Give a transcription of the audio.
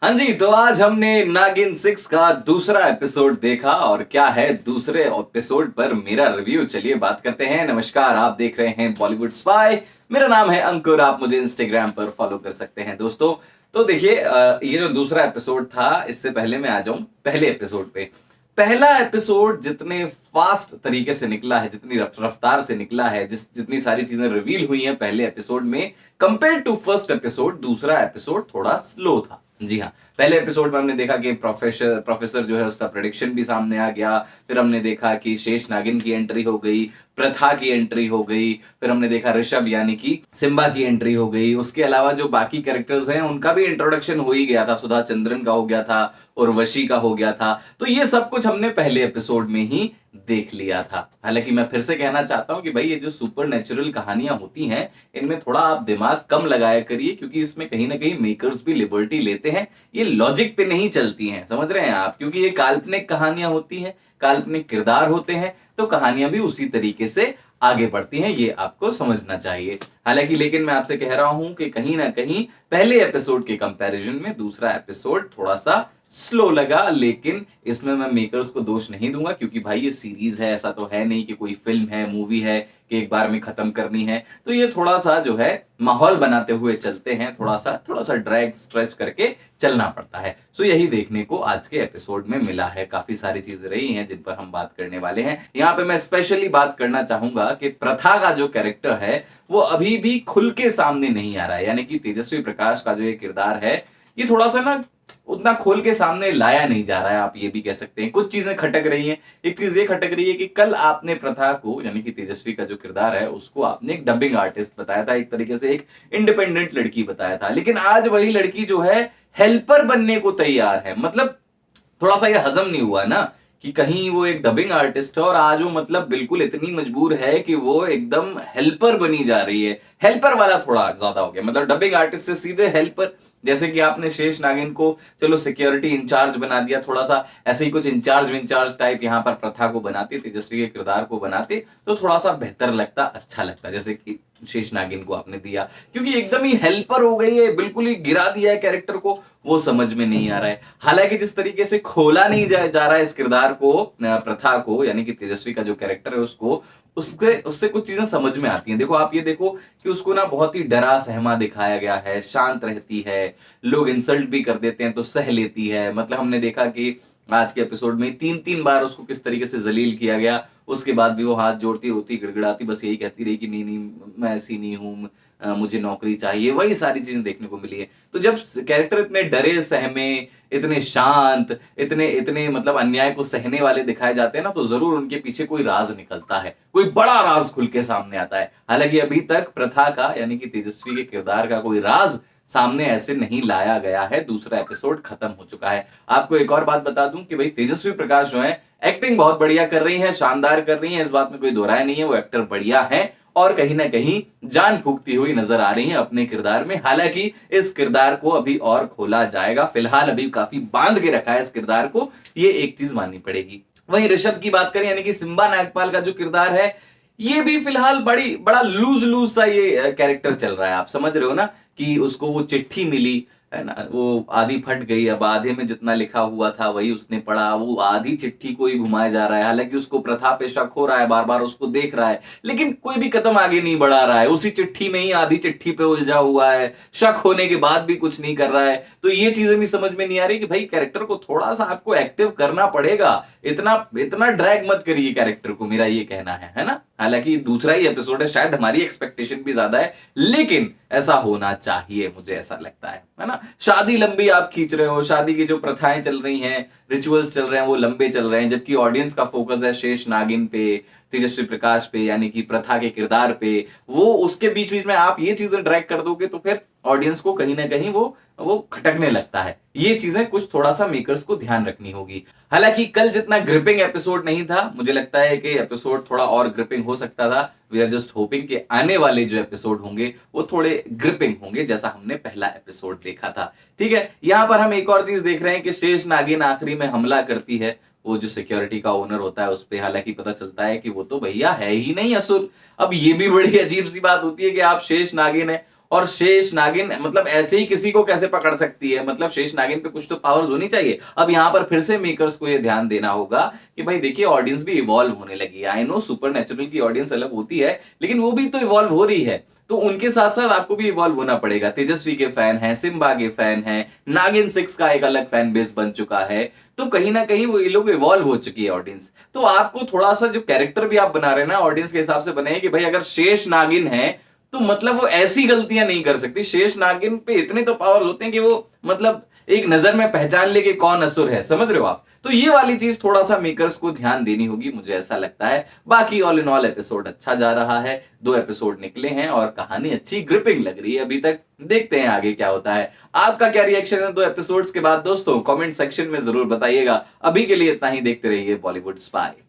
हाँ जी, तो आज हमने नागिन 6 का दूसरा एपिसोड देखा और क्या है दूसरे एपिसोड पर मेरा रिव्यू। चलिए बात करते हैं। नमस्कार, आप देख रहे हैं बॉलीवुड स्पाई। मेरा नाम है अंकुर, आप मुझे इंस्टाग्राम पर फॉलो कर सकते हैं दोस्तों। तो देखिए ये जो दूसरा एपिसोड था, इससे पहले मैं आ जाऊं पहले एपिसोड पे। पहला एपिसोड जितने फास्ट तरीके से निकला है, जितनी रफ्तार से निकला है, जितनी सारी चीजें रिवील हुई हैं पहले एपिसोड में कंपेयर टू फर्स्ट एपिसोड, दूसरा एपिसोड थोड़ा स्लो था। जी हाँ, पहले एपिसोड में हमने देखा कि प्रोफेसर प्रोफेसर जो है उसका प्रेडिक्शन भी सामने आ गया। फिर हमने देखा कि शेष नागिन की एंट्री हो गई, प्रथा की एंट्री हो गई। फिर हमने देखा ऋषभ यानी कि सिम्बा की एंट्री हो गई। उसके अलावा जो बाकी कैरेक्टर्स हैं उनका भी इंट्रोडक्शन हो ही गया था। सुधा चंद्रन का हो गया था, उर्वशी का हो गया था। तो ये सब कुछ हमने पहले एपिसोड में ही देख लिया था। हालांकि मैं फिर से कहना चाहता हूं कि भाई ये जो सुपर नेचुरल कहानियां होती हैं, इनमें थोड़ा आप दिमाग कम लगाया करिए, क्योंकि इसमें कहीं ना कहीं मेकर्स भी लिबर्टी लेते हैं। ये लॉजिक पे नहीं चलती हैं, समझ रहे हैं आप, क्योंकि ये काल्पनिक कहानियां होती हैं, काल्पनिक किरदार होते हैं, तो कहानियां भी उसी तरीके से आगे बढ़ती हैं, ये आपको समझना चाहिए। हालांकि लेकिन मैं आपसे कह रहा हूं कि कहीं ना कहीं पहले एपिसोड के कंपैरिजन में दूसरा एपिसोड थोड़ा सा स्लो लगा। लेकिन इसमें मैं मेकर्स को दोष नहीं दूंगा, क्योंकि भाई ये सीरीज है, ऐसा तो है नहीं कि कोई फिल्म है, मूवी है कि एक बार में खत्म करनी है। तो ये थोड़ा सा जो है माहौल बनाते हुए चलते हैं, थोड़ा सा ड्रैग स्ट्रेच करके चलना पड़ता है। सो यही देखने को आज के एपिसोड में मिला है। काफी सारी चीजें रही हैं जिन पर हम बात करने वाले हैं। यहाँ पे मैं स्पेशली बात करना चाहूंगा कि प्रथा का जो कैरेक्टर है वो अभी भी खुल के सामने नहीं आ रहा है। यानी कि तेजस्वी प्रकाश का जो ये किरदार है, ये थोड़ा सा ना उतना खोल के सामने लाया नहीं जा रहा है, आप ये भी कह सकते हैं। कुछ चीजें खटक रही हैं। एक चीज ये खटक रही है कि कल आपने प्रथा को, यानी कि तेजस्वी का जो किरदार है, उसको आपने एक डबिंग आर्टिस्ट बताया था, एक तरीके से एक इंडिपेंडेंट लड़की बताया था। लेकिन आज वही लड़की जो है हेल्पर बनने को तैयार है। मतलब थोड़ा सा ये हजम नहीं हुआ ना, कि कहीं वो एक डबिंग आर्टिस्ट है और आज वो मतलब बिल्कुल इतनी मजबूर है कि वो एकदम हेल्पर बनी जा रही है। हेल्पर वाला थोड़ा ज्यादा हो गया, मतलब डबिंग आर्टिस्ट से सीधे हेल्पर। जैसे कि आपने शेष नागिन को चलो सिक्योरिटी इंचार्ज बना दिया, थोड़ा सा ऐसे ही कुछ इंचार्ज विंचार्ज टाइप यहाँ पर प्रथा को बनाते, तेजस्वी के किरदार को बनाते, तो थोड़ा सा बेहतर लगता, अच्छा लगता। जैसे कि शेष नागिन को आपने दिया, क्योंकि एकदम ही हेल्पर हो गई है, बिल्कुल ही गिरा दिया है कैरेक्टर को, वो समझ में नहीं आ रहा है। हालांकि जिस तरीके से खोला नहीं जा रहा है इस किरदार को, प्रथा को, यानी कि तेजस्वी का जो कैरेक्टर है उसको, उससे कुछ चीजें समझ में आती हैं। देखो आप ये देखो कि उसको ना बहुत ही डरा सहमा दिखाया गया है, शांत रहती है, लोग इंसल्ट भी कर देते हैं तो सह लेती है। मतलब हमने देखा कि आज के एपिसोड में तीन तीन बार उसको किस तरीके से जलील किया गया, उसके बाद भी वो हाथ जोड़ती रोती गिड़गिड़ाती बस यही कहती रही कि नहीं नहीं मैं ऐसी नहीं हूं, मुझे नौकरी चाहिए। वही सारी चीजें देखने को मिली है। तो जब कैरेक्टर इतने डरे सहमे, इतने शांत, इतने इतने मतलब अन्याय को सहने वाले दिखाए जाते हैं ना, तो जरूर उनके पीछे कोई राज निकलता है, कोई बड़ा राज खुल के सामने आता है। हालांकि अभी तक प्रथा का, यानी कि तेजस्वी के किरदार का कोई राज सामने ऐसे नहीं लाया गया है। दूसरा एपिसोड खत्म हो चुका है। आपको एक और बात बता दूं कि भाई तेजस्वी प्रकाश जो है एक्टिंग बहुत बढ़िया कर रही है, शानदार कर रही है, इस बात में कोई दो राय नहीं है। वो एक्टर बढ़िया है और कहीं ना कहीं जान फूंकती हुई नजर आ रही है अपने किरदार में। हालांकि इस किरदार को अभी और खोला जाएगा, फिलहाल अभी काफी बांध के रखा है इस किरदार को, ये एक चीज माननी पड़ेगी। वहीं ऋषभ की बात करें, यानी कि सिम्बा नागपाल का जो किरदार है, ये भी फिलहाल बड़ा लूज लूज सा ये कैरेक्टर चल रहा है। आप समझ रहे हो ना कि उसको वो चिट्ठी मिली है ना, वो आधी फट गई, अब आधे में जितना लिखा हुआ था वही उसने पढ़ा, वो आधी चिट्ठी को ही घुमाया जा रहा है। हालांकि उसको प्रथा पे शक हो रहा है, बार बार उसको देख रहा है, लेकिन कोई भी कदम आगे नहीं बढ़ा रहा है। उसी चिट्ठी में ही आधी चिट्ठी पे उलझा हुआ है, शक होने के बाद भी कुछ नहीं कर रहा है। तो ये चीजें भी समझ में नहीं आ रही कि भाई कैरेक्टर को थोड़ा सा आपको एक्टिव करना पड़ेगा, इतना इतना ड्रैग मत करिए कैरेक्टर को, मेरा ये कहना है ना। हालांकि दूसरा ही एपिसोड है, शायद हमारी एक्सपेक्टेशन भी ज्यादा है, लेकिन ऐसा होना चाहिए, मुझे ऐसा लगता है ना। शादी लंबी आप खींच रहे हो, शादी की जो प्रथाएं चल रही हैं, रिचुअल्स चल रहे हैं, वो लंबे चल रहे हैं, जबकि ऑडियंस का फोकस है शेष नागिन पे, तेजस्वी प्रकाश पे, यानी कि प्रथा के किरदार पे। वो उसके बीच बीच में आप ये चीजें ड्रैग कर दोगे तो फिर ऑडियंस को कहीं ना कहीं वो खटकने लगता है। ये चीजें कुछ थोड़ा सा मेकर्स को ध्यान रखनी होगी। हालांकि कल जितना ग्रिपिंग एपिसोड नहीं था, मुझे लगता है कि एपिसोड थोड़ा और ग्रिपिंग हो सकता था। वी आर जस्ट होपिंग कि आने वाले जो एपिसोड होंगे वो थोड़े ग्रिपिंग होंगे, जैसा हमने पहला एपिसोड देखा था। ठीक है, यहां पर हम एक और चीज देख रहे हैं कि शेष नागिन आखिरी में हमला करती है वो जो सिक्योरिटी का ओनर होता है उस पे। हालांकि पता चलता है कि वो तो भैया है ही नहीं असुर। अब ये भी बड़ी अजीब सी बात होती है कि आप शेष नागिन है और शेष नागिन मतलब ऐसे ही किसी को कैसे पकड़ सकती है, मतलब शेष नागिन पे कुछ तो पावर्स होनी चाहिए। अब यहाँ पर फिर से मेकर्स को ये ध्यान देना होगा कि भाई देखिए ऑडियंस भी इवॉल्व होने लगी है। आई नो सुपरनेचुरल की ऑडियंस अलग होती है, लेकिन वो भी तो इवॉल्व हो रही है, तो उनके साथ साथ आपको भी इवॉल्व होना पड़ेगा। तेजस्वी के फैन हैं, सिम्बा के फैन हैं, नागिन 6 का एक अलग फैन बेस बन चुका है, तो कहीं ना कहीं वो ये लोग इवॉल्व हो चुकी है ऑडियंस। तो आपको थोड़ा सा जो कैरेक्टर भी आप बना रहे हैं ना ऑडियंस के हिसाब से बने कि भाई अगर शेष नागिन है तो मतलब वो ऐसी गलतियां नहीं कर सकती। शेष नागिन पे इतने तो पावर्स होते हैं कि वो मतलब एक नजर में पहचान ले कि कौन असुर है, समझ रहे हो आप। तो ये वाली चीज थोड़ा सा मेकर्स को ध्यान देनी होगी, मुझे ऐसा लगता है। बाकी ऑल इन ऑल एपिसोड अच्छा जा रहा है, 2 एपिसोड निकले हैं और कहानी अच्छी ग्रिपिंग लग रही है अभी तक। देखते हैं आगे क्या होता है। आपका क्या रिएक्शन है 2 एपिसोड्स के बाद दोस्तों, कमेंट सेक्शन में जरूर बताइएगा। अभी के लिए इतना ही, देखते रहिए बॉलीवुड स्पाई।